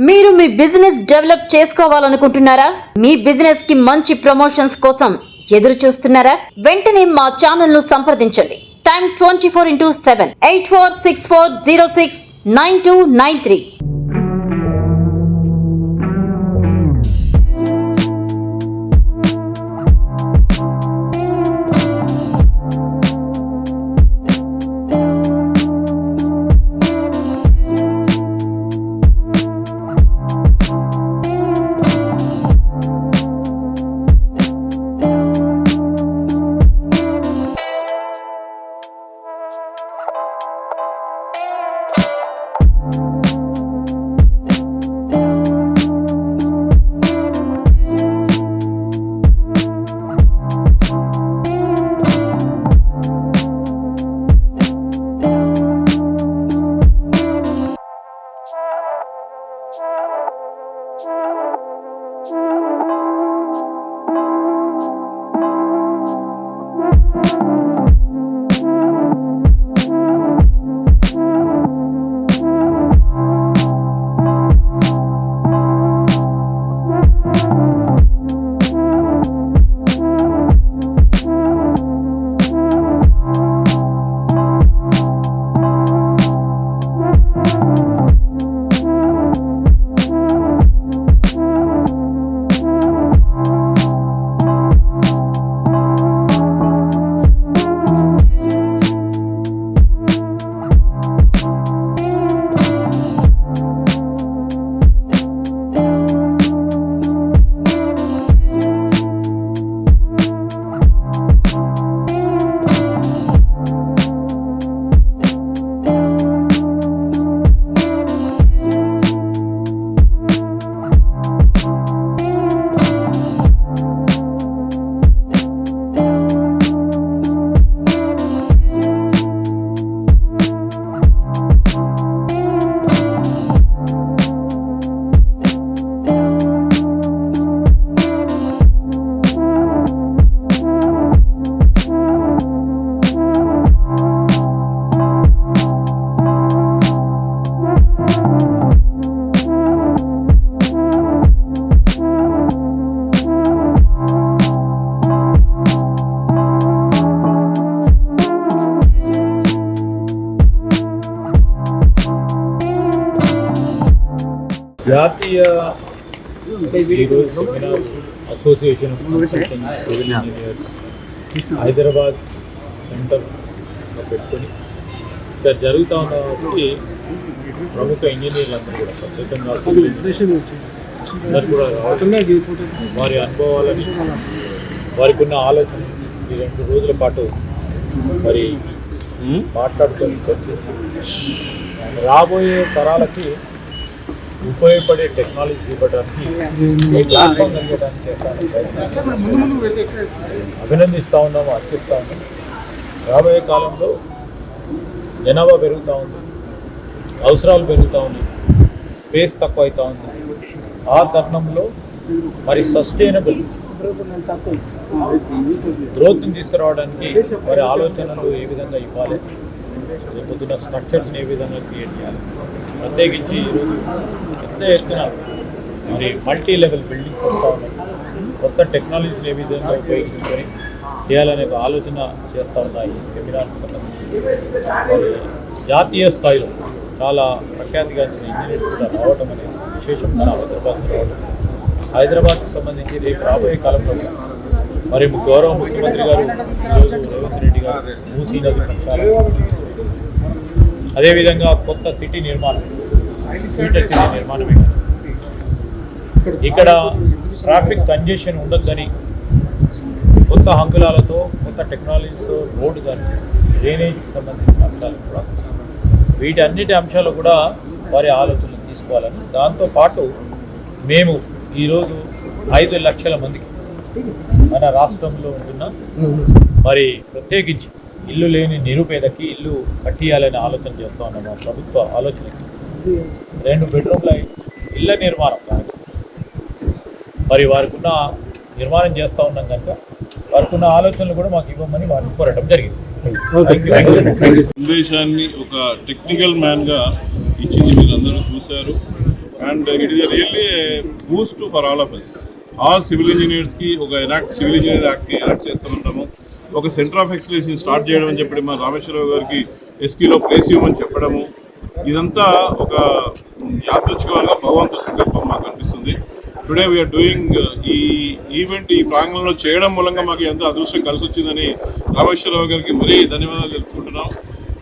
మీరు మీ business develop చేసుకోవాలనుకుంటున్నారా? మీ business కి మంచి ప్రమోషన్స్ కోసం ఎదురు చూస్తున్నారా? వెంటనే మా ఛానల్ ను సంప్రదించండి. టైం 24/7 8464069293. జాతీయ association of consultant civil engineers Hyderabad centre పెట్టుకొని ఇక్కడ జరుగుతూ ఉన్నప్పటికీ ప్రముఖ ఇంజనీర్లు అందరూ కూడా ప్రత్యేకంగా అందరూ కూడా వారి అనుభవాలని వారికి ఉన్న ఆలోచన ఈ 2 రోజుల పాటు మరి మాట్లాడుకొని చర్చించి రాబోయే తరాలకి ఉపయోగపడే టెక్నాలజీ ఇవ్వడానికి ప్లాట్ఫామ్ కలిగడానికి అభినందిస్తూ ఉన్నాము, అర్పిస్తూ ఉన్నాము. రాబోయే కాలంలో జనాభా పెరుగుతూ ఉంది, అవసరాలు పెరుగుతూ ఉన్నాయి, స్పేస్ తక్కువ అవుతూ ఉంది. ఆ తరుణంలో మరి సస్టైనబుల్ గ్రోత్ని తీసుకురావడానికి మరి ఆలోచనలు ఏ విధంగా ఇవ్వాలి, పొద్దున్న స్ట్రక్చర్స్ని ఏ విధంగా క్రియేట్ చేయాలి, ప్రత్యేకించి ఈరోజు పెద్ద ఎత్తున మరి మల్టీ లెవెల్ బిల్డింగ్స్ వస్తూ ఉన్నాయి. కొత్త టెక్నాలజీని ఏ విధంగా ఉపయోగించుకొని చేయాలనే ఆలోచన చేస్తూ ఉన్నాయి. ఈ సెమినార్కి సంబంధించి మరి జాతీయ స్థాయిలో చాలా ప్రఖ్యాతిగాంచిన ఇంజనీర్స్ కూడా రావడం అనేది విశేషం. మన హైదరాబాద్లో రావడం, హైదరాబాద్కి సంబంధించి రేపు రాబోయే కాలంలో మరి గౌరవ ముఖ్యమంత్రి గారు ఈరోజు రేవంత్ రెడ్డి గారు మూసీ నది ప్రచారం, అదేవిధంగా కొత్త సిటీ నిర్మాణం, ఫ్యూచర్ సిటీ నిర్మాణమే కాదు, ఇక్కడ ట్రాఫిక్ కంజెషన్ ఉండొద్దని కొత్త హంగులాలతో కొత్త టెక్నాలజీతో రోడ్డు కానీ డ్రైనేజ్కి సంబంధించిన అంశాలు కూడా వీటన్నిటి అంశాలు కూడా వారి ఆలోచనలు తీసుకోవాలని, దాంతోపాటు మేము ఈరోజు 5 లక్షల మందికి మన రాష్ట్రంలో ఉంటున్న మరి ప్రత్యేకించి ఇల్లు లేని నిరుపేదకి ఇల్లు కట్టియాలని ఆలోచన చేస్తూ ఉన్నాం. మా ప్రభుత్వ ఆలోచనకి 2 బెడ్రూమ్ల ఇళ్ళ నిర్మాణం కాదు, మరి వారికి ఉన్న నిర్మాణం చేస్తూ ఉన్నాం కనుక వారికి ఉన్న ఆలోచనలు కూడా మాకు ఇవ్వమని వారిని కోరడం జరిగింది. సందేశాన్ని ఒక టెక్నికల్ మ్యాన్గా ఇచ్చింది మీరు అందరూ చూశారు. and it is really a boost for all of us. All civil engineers की ఒక సివిల్ ఇంజనీర్ యాక్ట్ ఎనాక్ట్ చేస్తున్నాము. ఒక సెంటర్ ఆఫ్ ఎక్సలెన్స్ స్టార్ట్ చేయడం అని చెప్పి మన రామేశ్వరరావు గారికి ఎస్కీలో ప్లేస్ ఇవ్వమని చెప్పడము, ఇదంతా ఒక యాదృచ్ఛికంగా భగవంతుడి సంకల్పం మాకు అనిపిస్తుంది. టుడే వీఆర్ డూయింగ్ ఈ ఈవెంట్ ఈ ప్రాంగణంలో చేయడం మూలంగా మాకు ఎంతో అదృష్టం కలిసి వచ్చిందని రామేశ్వరరావు గారికి మరీ ధన్యవాదాలు తెలుపుకుంటున్నాం.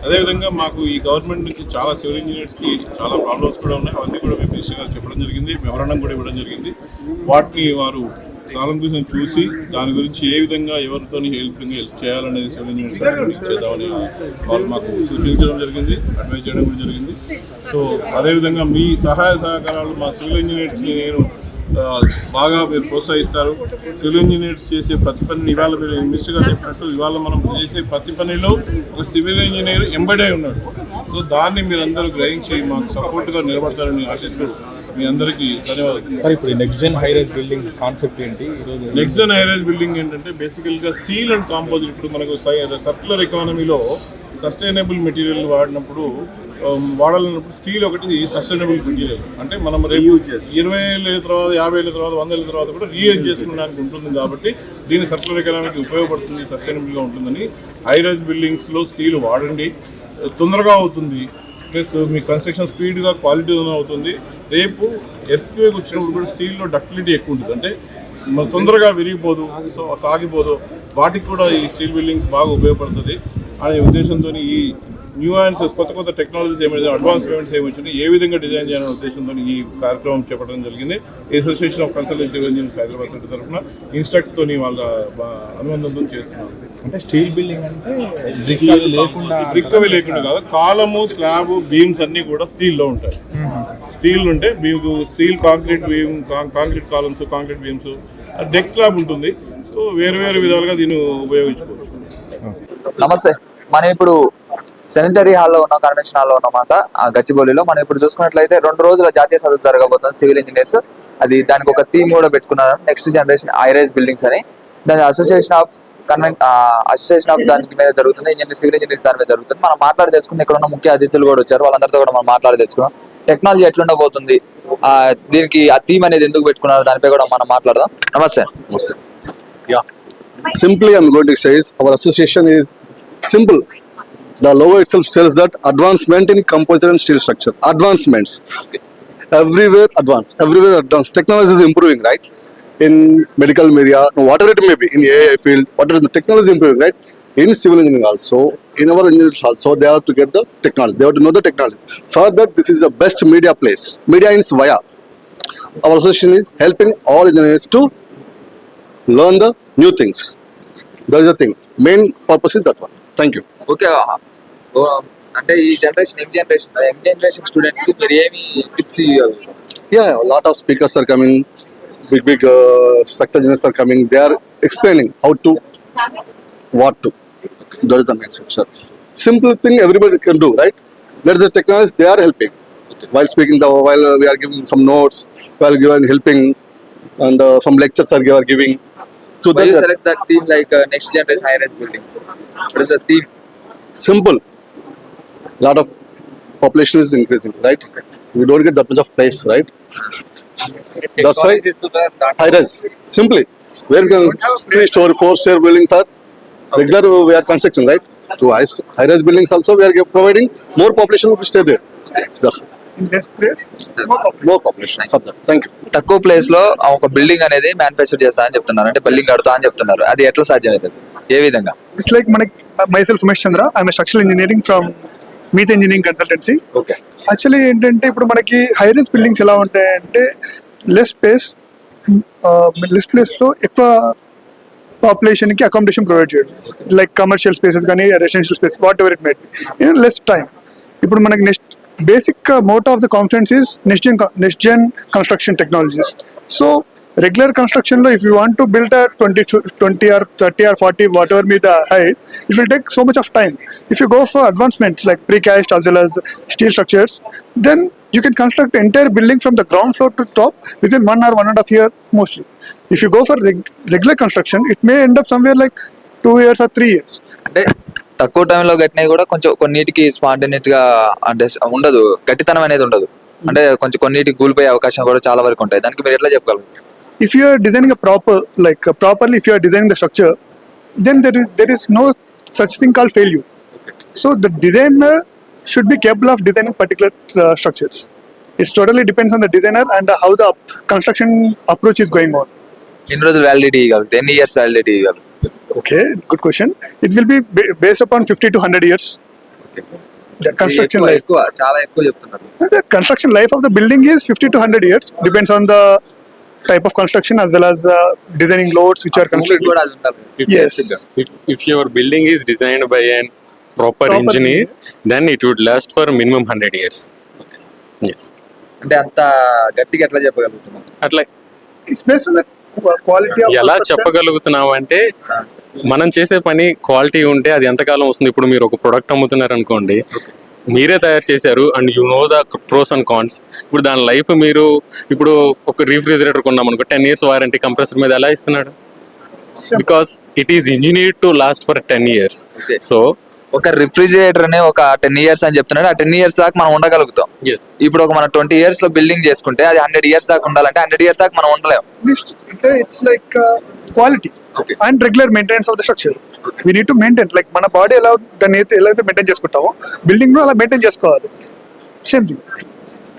అదేవిధంగా మాకు ఈ గవర్నమెంట్ నుంచి చాలా సివిల్ ఇంజనీర్స్కి చాలా ప్రాబ్లమ్స్ కూడా ఉన్నాయి. అవన్నీ కూడా మేము మినిస్టర్ గారు చెప్పడం జరిగింది, మెమరాండం కూడా ఇవ్వడం జరిగింది. వాటిని వారు సాలంకృతం చూసి దాని గురించి ఏ విధంగా ఎవరితో హెల్ప్ చేయాలనేది సివిల్ ఇంజనీర్స్ చేద్దామని వాళ్ళు మాకు సూచించడం జరిగింది, అడ్వైజ్ చేయడం కూడా జరిగింది. సో అదేవిధంగా మీ సహాయ సహకారాలు మా సివిల్ ఇంజనీర్స్ని నేను బాగా మీరు ప్రోత్సహిస్తారు. సివిల్ ఇంజనీర్స్ చేసే ప్రతి పనిని ఇవాళ మీరు మినిస్టర్ గారు చెప్పినట్టు ఇవాళ మనం చేసే ప్రతి పనిలో ఒక సివిల్ ఇంజనీర్ ఎంబెడ్ అయి ఉన్నాడు. సో దాన్ని మీరు అందరూ గ్రహించి మాకు సపోర్ట్గా నిలబడతారని ఆశిస్తూ మీ అందరికీ ధన్యవాదాలు. సార్, ఇప్పుడు next gen high rise building concept ఏంటి? నెక్స్ట్ జెన్ హైరైజ్ బిల్డింగ్ ఏంటంటే బేసికల్గా స్టీల్ అండ్ కాంపోజిట్. ఇప్పుడు మనకు సర్క్యులర్ ఎకానమీలో సస్టైనబుల్ మెటీరియల్ వాడినప్పుడు వాడాలన్నప్పుడు స్టీల్ ఒకటి సస్టైనబుల్ మెటీరియల్. అంటే మనం రేపు 20 ఏళ్ళ తర్వాత 50 ఏళ్ళ తర్వాత 100 ఏళ్ళ తర్వాత కూడా రీయూజ్ చేసుకోవడానికి ఉంటుంది. కాబట్టి దీని సర్క్యులర్ ఎకానమీకి ఉపయోగపడుతుంది, సస్టైనబుల్గా ఉంటుందని హైరైజ్ బిల్డింగ్స్లో స్టీల్ వాడండి. తొందరగా అవుతుంది, ప్లస్ మీ కన్స్ట్రక్షన్ స్పీడ్గా క్వాలిటీగా అవుతుంది. రేపు ఎర్త్క్వేక్ వచ్చినప్పుడు కూడా స్టీల్లో డక్టిలిటీ ఎక్కువ ఉంటుంది, అంటే తొందరగా విరిగిపోదు, సో సాగిపోదు. వాటికి కూడా ఈ స్టీల్ బిల్డింగ్స్ బాగా ఉపయోగపడుతుంది అనే ఉద్దేశంతో ఈ న్యూ ఆన్సర్స్ కొత్త టెక్నాలజీస్ ఏమైనా అడ్వాన్స్ పేమెంట్స్ ఏమొచ్చినాయి ఏ విధంగా డిజైన్ చేయాలనే ఉద్దేశంతో ఈ కార్యక్రమం చేపట్టడం జరిగింది. Association of consultancy engineers Hyderabad centre తరఫున ఇన్స్ట్రక్ట్తో వాళ్ళ అనుబంధంతో చేస్తున్నారు. అంటే స్టీల్ బిల్డింగ్ అంటే బ్రిక్ అవి లేకుండా కాదు, కాలము, స్లాబ్, బీమ్స్ అన్నీ కూడా స్టీల్లో ఉంటాయి. స్టీల్ ఉంటే మీకు steel concrete beam, concrete columns, concrete beams, deck slab ఉంటుంది. సో వేరు విధాలుగా దీన్ని ఉపయోగించుకోవచ్చు. నమస్తే, మనం ఇప్పుడు శానిటరీ హాల్లో ఉన్న కన్వెన్షన్ హాల్లో ఉన్నమాట గచ్చిబౌలిలో. మనం ఇప్పుడు చూసుకున్నట్లయితే 2 రోజుల జాతీయ సదస్సు జరగబోతుంది సివిల్ ఇంజనీర్స్. అది దానికి ఒక థీమ్ కూడా పెట్టుకున్నారు, నెక్స్ట్ జనరేషన్ హైరైజ్ బిల్డింగ్స్ అని. దాని అసోసియేషన్ ఆఫ్ దానికి మీద జరుగుతుంది, సివిల్ ఇంజనీర్స్ దాని మీద జరుగుతుంది. మనం మాట్లాడి తెలుసుకుని ఇక్కడ ఉన్న ముఖ్య అతిథులు కూడా వచ్చారు, వాళ్ళందరితో కూడా మనం మాట్లాడి తెలుసుకున్నాం. టెక్నాలజీ ఎట్లుండబోతుంది, దీనికి ఆ థీమ్ అనేది ఎందుకు పెట్టుకున్నారు దానిపై కూడా మనం మాట్లాడదాం. నమస్తే. Yeah. Simply, I'm going to say is our association is simple. The logo itself tells that advancement in composite and steel structure. Advancements. Okay. Everywhere advanced. Technology is improving, right? In medical area, whatever it may be, in AI field, whatever the technology is improving, right? In civil engineering also, in our engineers also, they have to get the technology. They have to know the technology. For that, this is the best media place. Media is via. Our association is helping all engineers to learn the new things. That is the thing. Main purpose is that one. Thank you. Okay, అంటే ఈ young generation students కి మీరు ఏమి tips ఇవ్వాలి? Yeah, a lot of speakers are coming. Big structural engineers are coming. They are explaining how to, what to. That is the main structure. Simple thing everybody can do, right? That is the technology. They are helping. While speaking, while we are giving some notes, while helping, and some lectures are giving. So why you select that theme like next generation high-rise buildings? What is the theme? Simple. Lot of population is increasing, right? We don't get that much of place, right? That's why high-rise. Simply, where we can 3-story, 4-story buildings are regular. We are constructing, right? To high-rise buildings also, we are providing more population will stay there. That's in this place more population. Thank you. తక్కువ place లో ఒక building అనేది manufacture చేస్తా అని చెప్తున్నారు, అంటే building కడతా అని చెప్తున్నారు. అది ఎట్లా సాధ్యం అవుతుంది, ఏ విధంగా? it's like myself Umesh Chandra. I'm a structural engineering from Meet Engineering Consultancy. Okay, actually ఏంటంటే ఇప్పుడు మనకి హై రైజ్ బిల్డింగ్స్ ఎలా ఉంటాయంటే లెస్ ప్లేస్ లో ఎక్కువ పాపులేషన్ కి అకామిడేషన్ ప్రొవైడ్ చేయడం, లైక్ కమర్షియల్ స్పేసెస్ కానీ residential space whatever it might be in less time. ఇప్పుడు మనకి next basic motto of the conference is next gen construction technologies. So regular construction lo, if you want to build a 20 or 30 or 40 whatever be the height, it will take so much of time. If you go for advancements like precast as well as steel structures, then you can construct the entire building from the ground floor to the top within 1 or 1.5 year mostly. If you go for regular construction, it may end up somewhere like 2 years or 3 years. అంటే తక్కువ టైంలో కట్టినవి కూడా కొంచెం కొన్నిటికి spontaneous గా అంటే ఉండదు, గట్టితనం అనేది ఉండదు. అంటే కొంచెం కొన్నిటికి కూలిపోయే అవకాశం కూడా చాలా వరకు ఉంటాయి. దానికి మీరు ఎట్లా చెప్పగలుగుతారు? If you are designing a properly, if you are designing the structure, then there is no such thing called failure. So the designer should be capable of designing particular structures. It totally depends on the designer and how the construction approach is going on. ఎన్ని రోజులు validity ఇవ్వగలుగుతారు? ఎన్ని years validity ఇవ్వగలుగుతారు? Okay, good question. It will be based upon 50 to 100 years. The construction life. చాలా ఎక్కువ చెప్తున్నారు. The construction life of the building is 50 to 100 years. Depends on the type of construction as well as designing loads which are constructed. కూడా అది ఉండాలి. Yes. If your building is designed by a proper engineer, then it would last for minimum 100 years. Yes. అంటే అంత గట్టిగా ఎట్లా చెప్పగలుగుతున్నాం? అట్లా It's based on the quality of ఎలా construction. చెప్పగలుగుతున్నావు అంటే మనం చేసే పని క్వాలిటీ ఉంటే అది ఎంతకాలం వస్తుంది. ఇప్పుడు మీరు ఒక ప్రొడక్ట్ అమ్ముతున్నారు అనుకోండి, మీరే తయారు చేశారు and you know the pros and cons. ఇప్పుడు దాని లైఫ్ మీరు ఇప్పుడు ఒక రిఫ్రిజిరేటర్ కొన్నాం అనుకో, 10 years వారంటీ కంప్రెసర్ మీద ఎలా ఇస్తున్నాడు? Because it is engineered to last for 10 years. Okay. So ఒక రిఫ్రిజిరేటర్ అనే ఒక 10 years అని చెప్తున్నాడు. ఆ 10 years దాకా మనం ఉండగలుగుతాం. ఇప్పుడు ఒక మనం 20 years లో బిల్డింగ్ చేసుకుంటే అది 100 years దాకా ఉండాలంటే 100 years దాకా మనం ఉండలేం. It's like quality Okay. and regular maintenance of the structure. We need to maintain, like మన బాడీ దాన్ని ఎలా అయితే మెయింటైన్ చేసుకుంటామో బిల్డింగ్ అలా మెయింటైన్ చేసుకోవాలి. Same thing.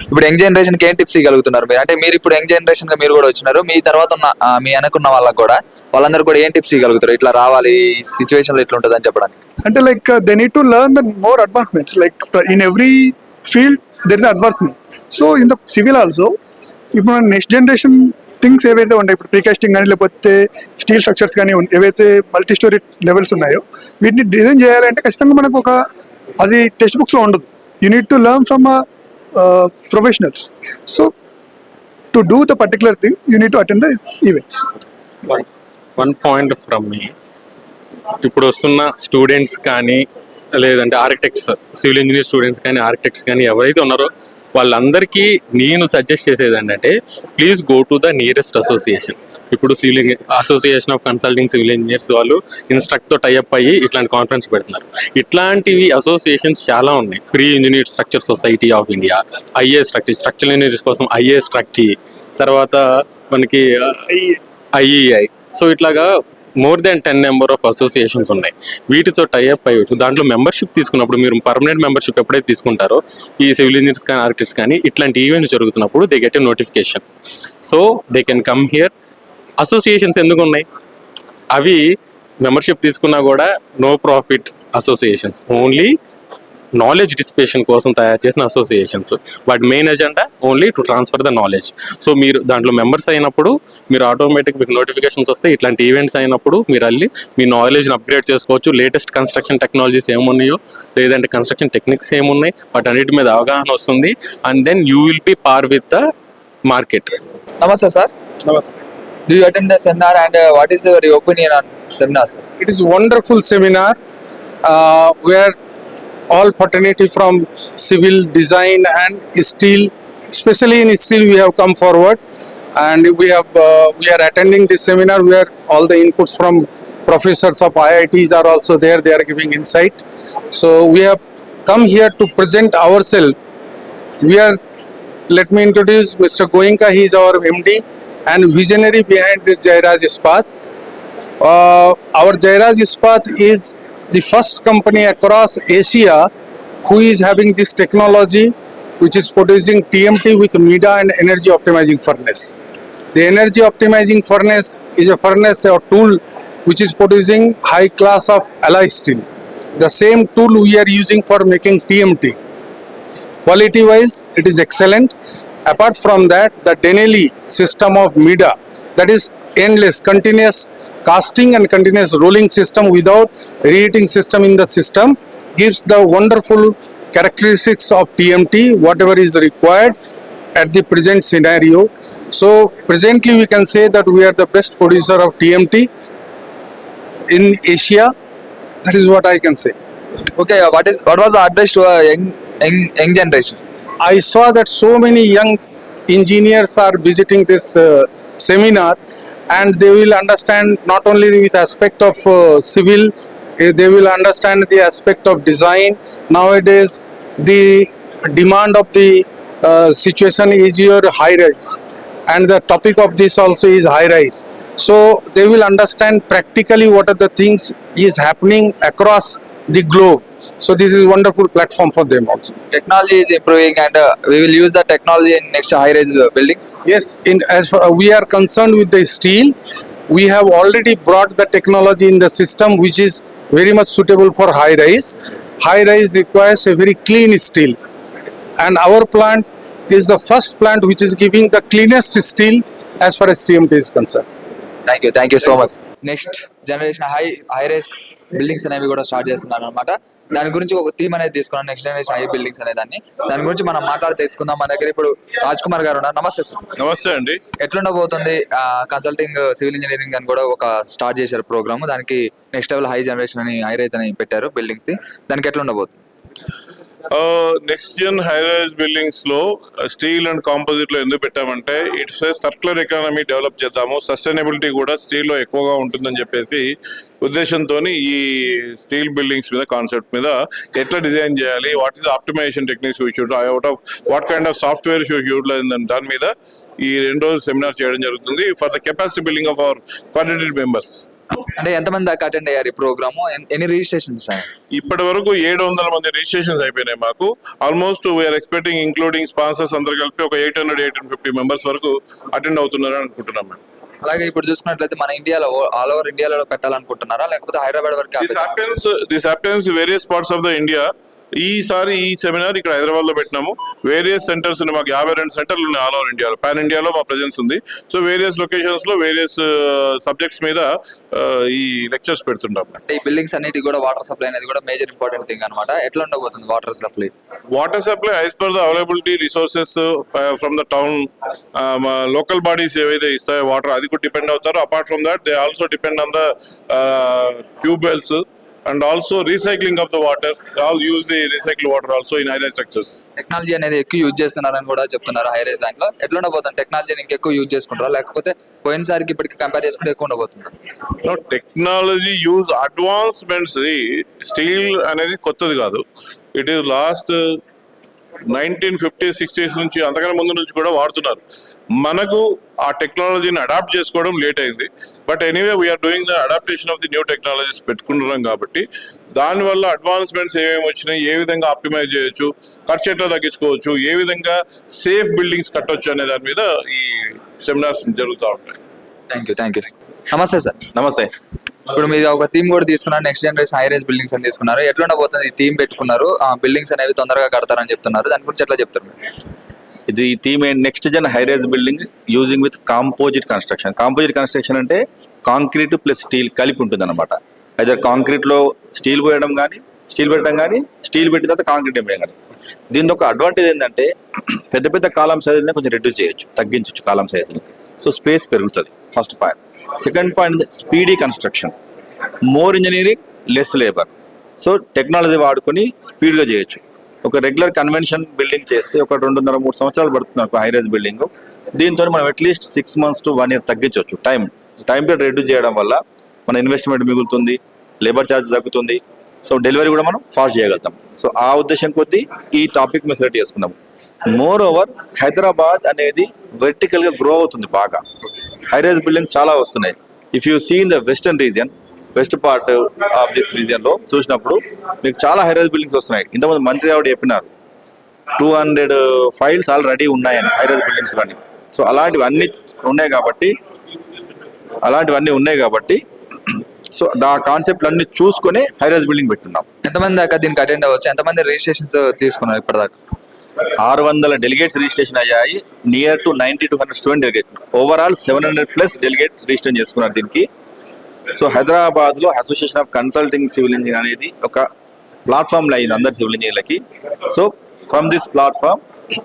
ఇప్పుడు యంగ్ జనరేషన్ కి ఏం టిప్స్ ఇవ్వగలుగుతున్నారు మీరు? అంటే మీరు ఇప్పుడు యంగ్ జనరేషన్ గా మీరు కూడా వచ్చినారు, మీ తర్వాత ఉన్న మీ అనుకున్న వాళ్ళకి కూడా వాళ్ళందరూ కూడా ఏం టిప్స్ ఇవ్వగలుగుతారు? ఇట్లా రావాలి, ఈ సిచ్యువేషన్ లో ఇట్లా ఉంటుంది అని చెప్పడానికి. అంటే like they need to learn the more advancements. Like in every field there is advancement. So in the civil also ఇప్పుడు నెక్స్ట్ జనరేషన్ థింగ్స్ ఏవైతే ఉంటాయి, ఇప్పుడు ప్రీకాస్టింగ్ కానీ లేకపోతే స్టీల్ స్ట్రక్చర్స్ కానీ ఏవైతే మల్టీ స్టోరీ లెవెల్స్ ఉన్నాయో వీటిని డిజైన్ చేయాలంటే ఖచ్చితంగా మనకు ఒక అది టెక్స్ట్ బుక్స్ లో ఉండదు. You need to learn from professionals. So to do the particular thing you need to attend the events. One point from me, ఇప్పుడు వస్తున్న స్టూడెంట్స్ కానీ లేదంటే ఆర్కిటెక్ట్స్, సివిల్ ఇంజనీర్ స్టూడెంట్స్ కానీ ఆర్కిటెక్ట్స్ కానీ ఎవరైతే ఉన్నారో వాళ్ళందరికీ నేను సజెస్ట్ చేసేది ఏంటంటే please go to the nearest association. ఇప్పుడు civil association of consulting civil engineers వాళ్ళు ఇన్స్ట్రక్ట్తో టైఅప్ అయ్యి ఇట్లాంటి కాన్ఫరెన్స్ పెడుతున్నారు. ఇట్లాంటివి అసోసియేషన్స్ చాలా ఉన్నాయి. Pre engineer structure society of India, IA structural engineers కోసం ఐఏ స్ట్రక్టీ, తర్వాత మనకి ఐఈఐ. సో ఇట్లాగా more than 10 number of associations ఉన్నాయి. వీటితో టైఅప్ అయ్యి దాంట్లో మెంబర్షిప్ తీసుకున్నప్పుడు మీరు పర్మనెంట్ మెంబర్షిప్ ఎప్పుడైతే తీసుకుంటారో ఈ సివిల్ ఇంజనీర్స్ కానీ ఆర్కిటెక్ట్స్ కానీ ఇట్లాంటి ఈవెంట్స్ జరుగుతున్నప్పుడు they get a notification. So they can come here. Associations ఎందుకు ఉన్నాయి? అవి మెంబర్షిప్ తీసుకున్నా కూడా no profit associations, only knowledge dissipation కోసం తయారు చేసిన అసోసియేషన్స్. వాటి main agenda only to transfer the knowledge. So మీరు దాంట్లో మెంబర్స్ అయినప్పుడు మీరు ఆటోమేటిక్ మీకు నోటిఫికేషన్స్ వస్తాయి. ఇట్లాంటి ఈవెంట్స్ అయినప్పుడు మీరు వెళ్ళి మీ నాలెడ్జ్ని అప్గ్రేడ్ చేసుకోవచ్చు. లేటెస్ట్ కన్స్ట్రక్షన్ టెక్నాలజీస్ ఏమున్నాయో లేదంటే కన్స్ట్రక్షన్ టెక్నిక్స్ ఏమున్నాయి వాటన్నిటి మీద అవగాహన వస్తుంది. And then you will be par with the market. నమస్తే sir. Namaste. Do you attend the seminar and what is your opinion on seminar, sir? It is a wonderful seminar where all fraternity from civil, design and steel, especially in steel we have come forward, and we are attending this seminar where all the inputs from professors of IITs are also there. They are giving insight. So we have come here to present ourselves. Let me introduce Mr. Goenka. He is our MD and visionary behind this Jairaj Ispat. Our Jairaj Ispat is the first company across Asia who is having this technology which is producing TMT with MIDA and energy optimizing furnace. The energy optimizing furnace is a furnace or tool which is producing high class of alloy steel. The same tool we are using for making TMT. Quality wise it is excellent. Apart from that, the Denali system of MIDA, that is endless continuous casting and continuous rolling system without reheating system in the system, gives the wonderful characteristics of TMT whatever is required at the present scenario. So presently we can say that we are the best producer of TMT in Asia. That is what I can say. Okay, what was the advice to a young generation? I saw that so many young engineers are visiting this seminar, and they will understand not only with aspect of civil, they will understand the aspect of design. Nowadays the demand of the situation is your high rise, and the topic of this also is high rise. So they will understand practically what are the things is happening across the globe. So this is wonderful platform for them also. Technology is improving, and we will use the technology in next high-rise buildings. Yes, as far we are concerned with the steel, we have already brought the technology in the system which is very much suitable for high rise. High rise requires a very clean steel, and our plant is the first plant which is giving the cleanest steel as far as TMT is concerned. Thank you so much. Next generation high rise buildings అనేవి కూడా start చేస్తున్నారు అనమాట. దాని గురించి ఒక theme అనేది తీసుకున్నాం, next generation high buildings అనే దాని గురించి మనం మాట్లాడి తెలుసుకుందాం. మన దగ్గర ఇప్పుడు రాజ్ కుమార్ గారు ఉన్నారు. నమస్తే సార్. నమస్తే అండి. ఎట్లుండబోతుంది కన్సల్టింగ్ సివిల్ ఇంజనీరింగ్ అని కూడా ఒక స్టార్ట్ చేశారు ప్రోగ్రామ్, దానికి నెక్స్ట్ లెవెల్ హై జనరేషన్ అని హై రైజ్ అని పెట్టారు బిల్డింగ్స్ ది, దానికి ఎట్లుండబోతుంది? Next gen high rise buildings లో స్టీల్ అండ్ కాంపోజిట్ లో ఎందుకు పెట్టామంటే ఇట్స్ సర్క్యులర్ ఎకానమీ డెవలప్ చేద్దాము, సస్టైనబిలిటీ కూడా స్టీల్ లో ఎక్కువగా ఉంటుందని చెప్పేసి ఉద్దేశంతో ఈ స్టీల్ బిల్డింగ్స్ మీద కాన్సెప్ట్ మీద ఎట్లా డిజైన్ చేయాలి, what is optimisation techniques should out of what kind of software should utilise దాని మీద ఈ 2 రోజులు సెమినార్ చేయడం జరుగుతుంది for the capacity building of our 400 members. అంటే ఎంతమంది దాకా అటెండ్ అయ్యారు ఈ ప్రోగ్రామ్, ఎన్ని రిజిస్ట్రేషన్స్? ఇప్పటి వరకు 700 మంది రిజిస్ట్రేషన్స్ అయిపోయినాయి మాకు. Almost we are expecting including sponsors అందరు కలిపి ఒక 800-850 మెంబర్స్ వరకు అటెండ్ అవుతున్నారు అనుకుంటున్నాం మేము. అలాగే ఇప్పుడు చూసుకున్నట్లయితే మన ఇండియాలో ఆల్ ఓవర్ ఇండియాలో పెట్టాలనుకుంటున్నారా, లేకపోతే హైదరాబాద్ వరకు? This happens various parts of the India. ఈసారి ఈ సెమినార్ ఇక్కడ హైదరాబాద్ లో పెట్టినాము. వేరియస్ సెంటర్స్ మాకు 52 సెంటర్లు ఉన్నాయి ఆల్ ఓవర్ ఇండియాలో. పాన్ ఇండియాలో మా ప్రెజెన్స్ ఉంది. సో వేరియస్ లొకేషన్స్ లో వేరియస్ సబ్జెక్ట్స్ మీద ఈ లెక్చర్స్ పెడుతుంటాం. ఈ బిల్డింగ్స్ అన్నిటి కూడా వాటర్ సప్లై అనేది కూడా మేజర్ ఇంపార్టెంట్ థింగ్ అనమాట. ఎట్లా ఉండబోతుంది water supply? Water supply as per the availability resources from the town, local bodies ఏవైతే ఇస్తాయో వాటర్ అది కూడా డిపెండ్ అవుతారు. Apart from that they also depend on the tube wells and also recycling of the water. They all use the recycled water also in high-rise structures. Technology అనేది ఎక్కువ use చేస్తున్నారని కూడా చెప్తున్నారు హై రైజ్ దాంట్లో. ఎట్లా ఉండబోతుంది? టెక్నాలజీని ఇంకెక్కువ యూజ్ చేసుకుంటారా, లేకపోతే పోయినసారికి ఇప్పటికి కంపేర్ చేసుకుంటే ఎక్కువ ఉండబోతుంది? No, technology use advancements. Steel అనేది కొత్తది కాదు. It is lost 1950s 60s నుంచి అంతకన్నా ముందు నుంచి కూడా వాడుతున్నారు. మనకు ఆ టెక్నాలజీని అడాప్ట్ చేసుకోవడం లేట్ అయింది. But anyway we're doing the adaptation of the new technologies పెట్టుకుంటున్నాం కాబట్టి దానివల్ల అడ్వాన్స్మెంట్స్ ఏమేమి వచ్చినాయి, ఏ విధంగా ఆప్టిమైజ్ చేయొచ్చు, ఖర్చు ఎట్లా తగ్గించుకోవచ్చు, ఏ విధంగా సేఫ్ బిల్డింగ్స్ కట్టొచ్చు అనే దాని మీద ఈ సెమినార్స్ జరుగుతూ ఉంటాయి. Thank you. నమస్తే సార్. నమస్తే. ఇప్పుడు మీరు ఒక థీమ్ కూడా తీసుకున్నారు, next generation high rise buildings అని తీసుకున్నారు. ఎట్లా ఉండబోతుంది ఈ థీమ్ పెట్టుకున్నారు? బిల్డింగ్స్ అనేవి తొందరగా కడతారని చెప్తున్నారు, దాని గురించి ఎట్లా చెప్తారు? ఇది ఈ theme next gen high rise building using with composite construction. Composite construction అంటే కాంక్రీట్ ప్లస్ స్టీల్ కలిపి ఉంటుంది అనమాట. అయితే కాంక్రీట్ లో స్టీల్ పోయడం కానీ, స్టీల్ పెట్టడం కానీ, స్టీల్ పెట్టిన తర్వాత కాంక్రీట్ వేయడం కానీ. దీని ఒక అడ్వాంటేజ్ ఏంటంటే పెద్ద పెద్ద కాలం సైజుని కొంచెం రెడ్యూస్ చేయొచ్చు, తగ్గించవచ్చు కాలం సైజుని. సో స్పేస్ పెరుగుతుంది, first point. Second point speedy construction, more engineering less labour. So technology వాడుకొని స్పీడ్గా చేయొచ్చు. ఒక రెగ్యులర్ కన్వెన్షన్ బిల్డింగ్ చేస్తే ఒక 2.5-3 సంవత్సరాలు పడుతుంది ఒక హై రైజ్ బిల్డింగ్. దీంతో మనం అట్లీస్ట్ 6 months to 1 year తగ్గించవచ్చు. టైం పీరియడ్ రెడ్యూస్ చేయడం వల్ల మన ఇన్వెస్ట్మెంట్ మిగులుతుంది, లేబర్ ఛార్జ్ తగ్గుతుంది. సో డెలివరీ కూడా మనం ఫాస్ట్ చేయగలుగుతాం. సో ఆ ఉద్దేశం కొద్దీ ఈ టాపిక్ మేము సెలెక్ట్ చేసుకున్నాము. మోర్ ఓవర్ హైదరాబాద్ అనేది వెర్టికల్ గా గ్రో అవుతుంది బాగా. హై రైజ్ బిల్డింగ్స్ చాలా వస్తున్నాయి. If you see in the western region, west part of this region లో చూసినప్పుడు మీకు చాలా హై రైజ్ బిల్డింగ్స్ వస్తున్నాయి. ఇంతకుముందు మంత్రి ఆవిడ చెప్పినారు 200 ఫైల్స్ ఆల్రెడీ ఉన్నాయని హై రైజ్ బిల్డింగ్స్ కానీ. సో అలాంటివన్నీ ఉన్నాయి కాబట్టి సో ఆ కాన్సెప్ట్ అన్ని చూసుకుని హై రైజ్ బిల్డింగ్ పెట్టున్నాం. ఎంతమంది దాకా దీనికి అటెండ్ అవ్వచ్చు? ఎంతమంది రిజిస్ట్రేషన్స్ తీసుకున్నారు ఇప్పటిదాకా? 600 డెలిగేట్స్ రిజిస్ట్రేషన్ అయ్యాయి. Near to 90 to 100 student delegate. Overall 700+ delegates register చేసుకున్నారు దీనికి. సో హైదరాబాద్ లో association of consulting civil engineer అనేది ఒక ప్లాట్ఫామ్ అయింది అందరు సివిల్ ఇంజనీర్లకి. సో ఫ్రమ్ దిస్ ప్లాట్ఫామ్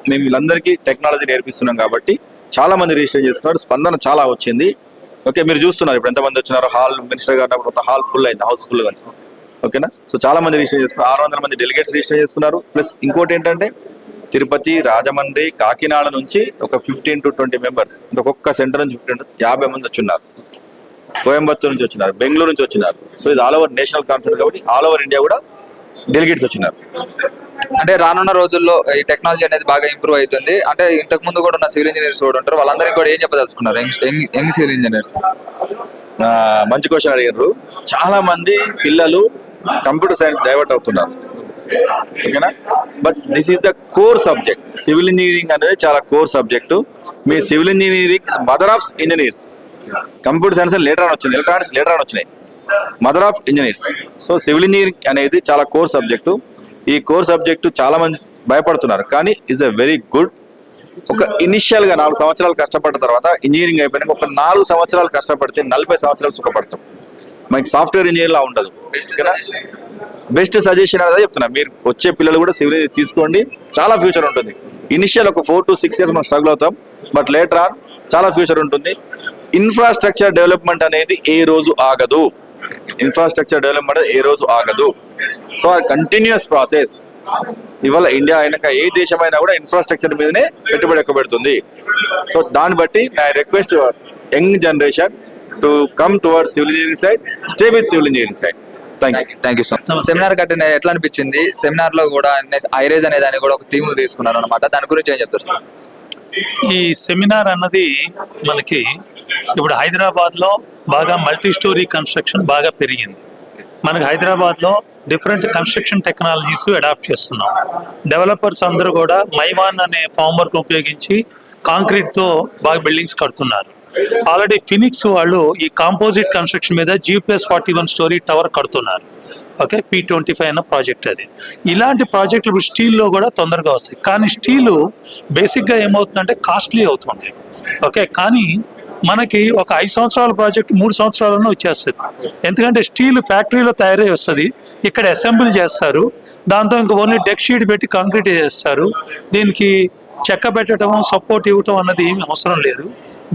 మేము వీళ్ళందరికీ టెక్నాలజీ నేర్పిస్తున్నాం కాబట్టి చాలా మంది రిజిస్టర్ చేసుకున్నారు. స్పందన చాలా వచ్చింది. ఓకే, మీరు చూస్తున్నారు ఇప్పుడు ఎంతమంది వచ్చినారు. హాల్ మినిస్టర్ గారు మొత్తం హాల్ ఫుల్ అయింది, హౌస్ ఫుల్ కానీ. ఓకేనా? సో చాలా మంది రిజిస్టర్ చేసుకున్నారు. 600 మంది డెలిగేట్స్ రిజిస్టర్ చేసుకున్నారు. ప్లస్ ఇంకోటి ఏంటంటే తిరుపతి, రాజమండ్రి, కాకినాడ నుంచి ఒక 15 to 20 మెంబర్స్, అంటే ఒక్కొక్క సెంటర్ నుంచి 50 మంది వచ్చిన్నారు. కోయంబత్తూరు నుంచి వచ్చినారు, బెంగళూరు నుంచి వచ్చినారు. సో ఇది ఆల్ ఓవర్ నేషనల్ కాన్ఫరెన్స్ కాబట్టి ఆల్ ఓవర్ ఇండియా కూడా డెలిగేట్స్ వచ్చినారు. అంటే రానున్న రోజుల్లో ఈ టెక్నాలజీ అనేది బాగా ఇంప్రూవ్ అవుతుంది. అంటే ఇంతకు ముందు కూడా ఉన్న సివిల్ ఇంజనీర్స్ కూడా ఉంటారు, వాళ్ళందరికీ కూడా ఏం చెప్పదలుచుకున్నారు యంగ్ సివిల్ ఇంజనీర్స్? మంచి క్వశ్చన్ అడిగారు. చాలా మంది పిల్లలు కంప్యూటర్ సైన్స్ డైవర్ట్ అవుతున్నారు, ఓకేనా? But this is the core subject. Civil engineering అనేది చాలా core subject. Me civil engineering mother of engineers. Computer science later అని వచ్చింది, ఎలక్ట్రానిక్స్ లేటర్ అని వచ్చినాయి, mother of engineers. So civil engineering అనేది చాలా కోర్ సబ్జెక్టు. ఈ కోర్ సబ్జెక్టు చాలా మంది భయపడుతున్నారు, కానీ ఈజ్ అ వెరీ గుడ్. ఒక ఇనిషియల్ గా 4 సంవత్సరాలు కష్టపడ్డ తర్వాత ఇంజనీరింగ్ అయిపోయినాక ఒక 4 సంవత్సరాలు కష్టపడితే 40 సంవత్సరాలు సుఖపడతాం. మనకి సాఫ్ట్వేర్ ఇంజనీర్ లా ఉండదు. బెస్ట్ సజెషన్ అనేది చెప్తున్నా, మీరు వచ్చే పిల్లలు కూడా సివిల్ ఇంజనీర్ తీసుకోండి, చాలా ఫ్యూచర్ ఉంటుంది. ఇనిషియల్ ఒక 4 to 6 years మనం స్ట్రగుల్ అవుతాం, బట్ లేటర్ ఆన్ చాలా ఫ్యూచర్ ఉంటుంది. ఇన్ఫ్రాస్ట్రక్చర్ డెవలప్మెంట్ అనేది ఏ రోజు ఆగదు. ఇన్ఫ్రాస్ట్రక్చర్ డెవలప్మెంట్ ఏ రోజు ఆగదు. So continuous process. ఇవాళ ఇండియా అయినాక ఏ దేశమైనా కూడా ఇన్ఫ్రాస్ట్రక్చర్ మీదనే పెట్టుబడి ఎక్కువ పెడుతుంది. సో దాన్ని బట్టి నా request young generation to come towards civil engineering side, stay with civil engineering side. Thank you so much. Seminar కట్టిన ఎట్లా అనిపించింది? సెమినార్ లో కూడా ఐరేజ్ అనే దాన్ని కూడా ఒక థీమ్ తీసుకున్నారు అనమాట, దాని గురించి ఏం చెప్తారు సార్? ఈ సెమినార్ అన్నది మనకి ఇప్పుడు హైదరాబాద్ లో బాగా మల్టీ స్టోరీ కన్స్ట్రక్షన్ బాగా పెరిగింది. మనకి హైదరాబాద్ లో డిఫరెంట్ కన్స్ట్రక్షన్ టెక్నాలజీస్ అడాప్ట్ చేస్తున్నాం. డెవలపర్స్ అందరూ కూడా మైవాన్ అనే ఫామ్ వర్క్ ఉపయోగించి కాంక్రీట్ తో బాగా బిల్డింగ్స్ కడుతున్నారు. ఆల్రెడీ ఫినిక్స్ వాళ్ళు ఈ కాంపోజిట్ కన్స్ట్రక్షన్ మీద G+41 స్టోరీ టవర్ కడుతున్నారు. ఓకే, P25 అన్న ప్రాజెక్ట్ అది. ఇలాంటి ప్రాజెక్టులు ఇప్పుడు స్టీల్లో కూడా తొందరగా వస్తాయి, కానీ స్టీలు బేసిక్గా ఏమవుతుందంటే కాస్ట్లీ అవుతుంది. ఓకే, కానీ మనకి ఒక 5 సంవత్సరాల ప్రాజెక్ట్ 3 సంవత్సరాలలో వచ్చేస్తుంది. ఎందుకంటే స్టీల్ ఫ్యాక్టరీలో తయారై వస్తుంది, ఇక్కడ అసెంబుల్ చేస్తారు, దాంతో ఇంకా ఓన్లీ డెక్ షీట్ పెట్టి కాంక్రీట్ చేస్తారు. దీనికి చెక్క పెట్టడం, సపోర్ట్ ఇవ్వటం అన్నది ఏమీ అవసరం లేదు.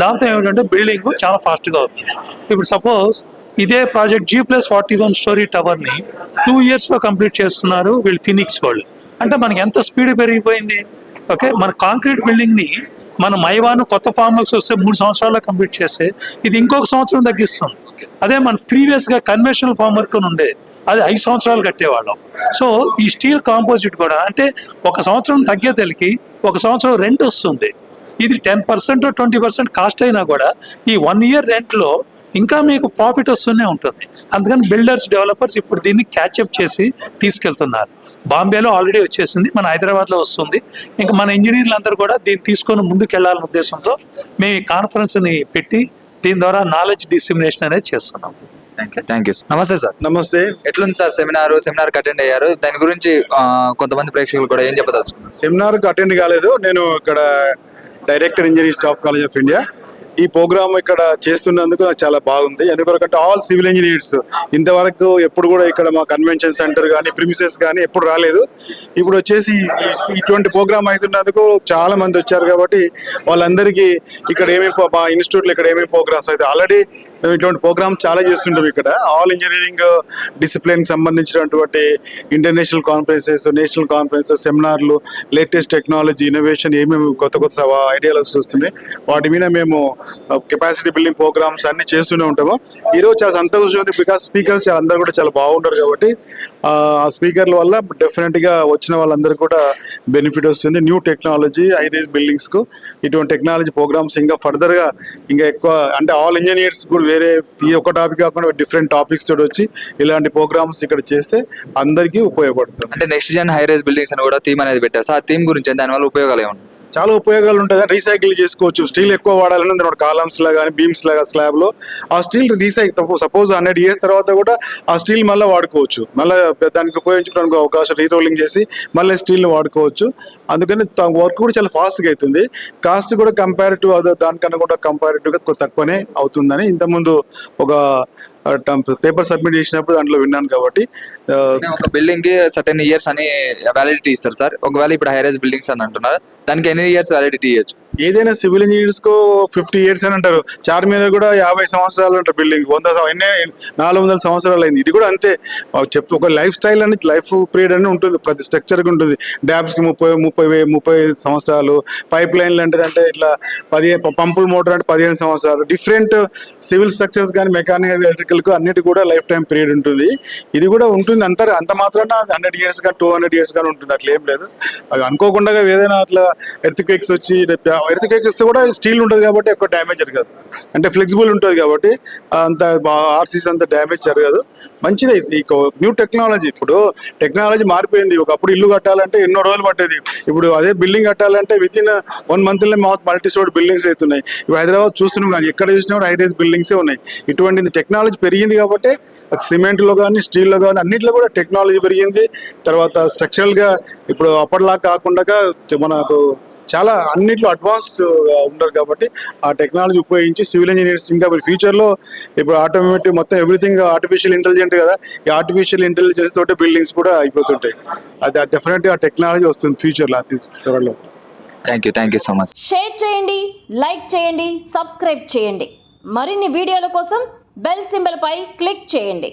దాంతో ఏమిటంటే బిల్డింగ్ చాలా ఫాస్ట్గా అవుతుంది. ఇప్పుడు సపోజ్ ఇదే ప్రాజెక్ట్ G+41 స్టోరీ టవర్ని 2 yearsలో కంప్లీట్ చేస్తున్నారు వీళ్ళు ఫినిక్స్ వాళ్ళు. అంటే మనకి ఎంత స్పీడ్ పెరిగిపోయింది. ఓకే, మన కాంక్రీట్ బిల్డింగ్ని మన మైవాన్ కొత్త ఫామ్ వర్క్స్ వస్తే 3 సంవత్సరాల్లో కంప్లీట్ చేస్తే ఇది ఇంకొక సంవత్సరం తగ్గిస్తుంది. అదే మన ప్రీవియస్గా కన్వెన్షనల్ ఫామ్ వర్క్ ఉండే అది 5 సంవత్సరాలు కట్టేవాళ్ళం. సో ఈ స్టీల్ కాంపోజిట్ కూడా అంటే 1 సంవత్సరం తగ్గేతలకి 1 సంవత్సరం రెంట్ వస్తుంది. ఇది 10% 20% కాస్ట్ అయినా కూడా ఈ 1 year రెంట్లో ఇంకా మీకు ప్రాఫిట్ వస్తూనే ఉంటుంది. అందుకని బిల్డర్స్, డెవలపర్స్ ఇప్పుడు దీన్ని క్యాచ్అప్ చేసి తీసుకెళ్తున్నారు. బాంబేలో ఆల్రెడీ వచ్చేసింది, మన హైదరాబాద్లో వస్తుంది. ఇంకా మన ఇంజనీర్లు అందరూ కూడా దీన్ని తీసుకొని ముందుకు వెళ్ళాలనే ఉద్దేశంతో మేము ఈ కాన్ఫరెన్స్ని పెట్టి దీని ద్వారా నాలెడ్జ్ డిస్ట్రిబ్యూషన్ అనేది చేస్తున్నాం. Thank you. నమస్తే సార్. నమస్తే. ఎట్లుంది సార్ సెమినార్ అటెండ్ అయ్యారు, దాని గురించి కొంతమంది ప్రేక్షకులు కూడా ఏం చెప్పదలుచుకున్నారు? సెమినార్కి అటెండ్ కాలేదు, నేను ఇక్కడ director engineering staff college of India. ఈ ప్రోగ్రామ్ ఇక్కడ చేస్తున్నందుకు నాకు చాలా బాగుంది. ఎందుకంటే ఆల్ సివిల్ ఇంజనీర్స్ ఇంతవరకు ఎప్పుడు కూడా ఇక్కడ మా కన్వెన్షన్ సెంటర్ కానీ ప్రిమిసెస్ కానీ ఎప్పుడు రాలేదు. ఇప్పుడు వచ్చేసి ఇటువంటి ప్రోగ్రామ్ అవుతున్నందుకు చాలా మంది వచ్చారు. కాబట్టి వాళ్ళందరికీ ఇక్కడ ఏమేమి మా ఇన్స్టిట్యూట్లో ఇక్కడ ఏమేమి ప్రోగ్రామ్స్ అయితే ఆల్రెడీ మేము ఇటువంటి ప్రోగ్రామ్ చాలా చేస్తుంటాం. ఇక్కడ ఆల్ ఇంజనీరింగ్ డిసిప్లిన్ సంబంధించినటువంటి ఇంటర్నేషనల్ కాన్ఫరెన్సెస్, నేషనల్ కాన్ఫరెన్సెస్, సెమినార్లు, లేటెస్ట్ టెక్నాలజీ, ఇన్నోవేషన్ ఏమేమి కొత్త ఐడియాలజీస్ వస్తున్నాయి వాటి మీద మేము కెపాసిటీ బిల్డింగ్ ప్రోగ్రామ్స్ అన్ని చేస్తూనే ఉంటాము. ఈరోజు చాలా సంతోషం ఉంది, బికాస్ స్పీకర్స్ అందరూ కూడా చాలా బాగుంటారు. కాబట్టి ఆ స్పీకర్ల వల్ల డెఫినెట్గా వచ్చిన వాళ్ళందరూ కూడా బెనిఫిట్ వస్తుంది. న్యూ టెక్నాలజీ, హైరైజ్ బిల్డింగ్స్కు ఇటువంటి టెక్నాలజీ ప్రోగ్రామ్స్ ఇంకా ఫర్దర్గా ఇంకా ఎక్కువ అంటే ఆల్ ఇంజనీర్స్ కూడా వేరే ఈ ఒక్క టాపిక్ కాకుండా డిఫరెంట్ టాపిక్స్ తోటి వచ్చి ఇలాంటి ప్రోగ్రామ్స్ ఇక్కడ చేస్తే అందరికీ ఉపయోగపడుతుంది. అంటే నెక్స్ట్ జన్ హైరైజ్ బిల్డింగ్స్ అని కూడా థీమ్ అనేది పెట్టారు. సో ఆ థీమ్ గురించి దానివల్ల ఉపయోగాలు ఏమన్నా? చాలా ఉపయోగాలు ఉంటాయి. రీసైకిల్ చేసుకోవచ్చు. స్టీల్ ఎక్కువ వాడాలని కాలమ్స్ లా కానీ బీమ్స్ లాగా స్లాబ్ లో ఆ స్టీల్ సపోజ్ 100 years తర్వాత కూడా ఆ స్టీల్ మళ్ళీ వాడుకోవచ్చు. మళ్ళీ దానికి ఉపయోగించుకోవడానికి అవకాశం, రీరోలింగ్ చేసి మళ్ళీ స్టీల్ వాడుకోవచ్చు. అందుకని వర్క్ కూడా చాలా ఫాస్ట్గా అవుతుంది. కాస్ట్ కూడా కంపారిటివ్ దానికన్నా కూడా కంపారిటివ్గా తక్కువనే అవుతుందని ఇంతకుముందు ఒక పేపర్ సబ్మిట్ చేసినప్పుడు దాంట్లో విన్నాను. కాబట్టి ఒక బిల్డింగ్ కి సర్టెన్ ఇయర్స్ అని వ్యాలిడిటీ ఇస్తారు సార్. ఒకవేళ ఇప్పుడు హైరైజ్ బిల్డింగ్స్ అని అంటున్నారు, దానికి ఎన్ని ఇయర్స్ వ్యాలిడిటీ ఇవ్వచ్చు? ఏదైనా సివిల్ ఇంజనీర్స్ కు 50 years అని అంటారు, చార్మినార్ కూడా 50 సంవత్సరాలు అంటారు బిల్డింగ్, 400 సంవత్సరాలు అయింది. ఇది కూడా అంతే చెప్తూ ఒక లైఫ్ స్టైల్ అని లైఫ్ పీరియడ్ అని ఉంటుంది, ప్రతి స్ట్రక్చర్ కి ఉంటుంది. డ్యామ్స్ కి 30 సంవత్సరాలు, పైప్ లైన్లు అంటే ఇట్లా 10 పంపుల్ మోటార్ అంటే 15 సంవత్సరాలు. డిఫరెంట్ సివిల్ స్ట్రక్చర్స్ కానీ మెకానికల్ ఎలక్ట్రికల్ కు అన్నిటి కూడా లైఫ్ టైం పీరియడ్ ఉంటుంది. ఇది కూడా ఉంటుంది. అంత మాత్రాన 100 years కానీ 200 years కానీ ఉంటుంది, అట్లా ఏం లేదు. అది అనుకోకుండా ఏదైనా అట్లా ఎర్త్క్వేక్స్ వచ్చి, ఎర్త్క్వేక్ వస్తే కూడా స్టీల్ ఉంటుంది కాబట్టి ఎక్కువ డ్యామేజ్ జరగదు, అంటే ఫ్లెక్సిబుల్ ఉంటుంది కాబట్టి అంత ఆర్సీస్ అంత డ్యామేజ్ జరగదు. మంచిదే ఈ న్యూ టెక్నాలజీ. ఇప్పుడు టెక్నాలజీ మారిపోయింది. ఒకప్పుడు ఇల్లు కట్టాలంటే ఎన్నో రోజులు పట్టేది, ఇప్పుడు అదే బిల్డింగ్ కట్టాలంటే within 1 month multi story buildings అవుతున్నాయి. ఇప్పుడు హైదరాబాద్ చూస్తున్నాం కానీ ఎక్కడ చూసినా కూడా హైరైజ్ బిల్డింగ్సే ఉన్నాయి. ఇటువంటి టెక్నాలజీ పెరిగింది కాబట్టి సిమెంట్లో కానీ స్టీల్లో కానీ అన్నింటిలో కూడా టెక్నాలజీ పెరిగింది. తర్వాత స్ట్రక్చరల్ గా ఇప్పుడు అప్పటిలా కాకుండా మనకు చాలా అన్నిట్లో అడ్వాన్స్ ఉన్నారు కాబట్టి ఆ టెక్నాలజీ ఉపయోగించి సివిల్ ఇంజనీర్స్ ఇంకా ఫ్యూచర్ లో ఇప్పుడు ఆటోమేటిక్ మొత్తం ఎవ్రీథింగ్ ఆర్టిఫిషియల్ ఇంటెలిజెంట్ కదా, ఈ ఆర్టిఫిషియల్ ఇంటెలిజెన్స్ తోటి బిల్డింగ్స్ కూడా అయిపోతుంటాయి. అది డెఫినెట్ గా టెక్నాలజీ వస్తుంది ఫ్యూచర్ లో అతి త్వరలో. Thank you so much. Share చేయండి, లైక్ చేయండి, సబ్స్క్రైబ్ చేయండి. మరిన్ని వీడియోల కోసం బెల్ సింబల్ పై క్లిక్ చేయండి.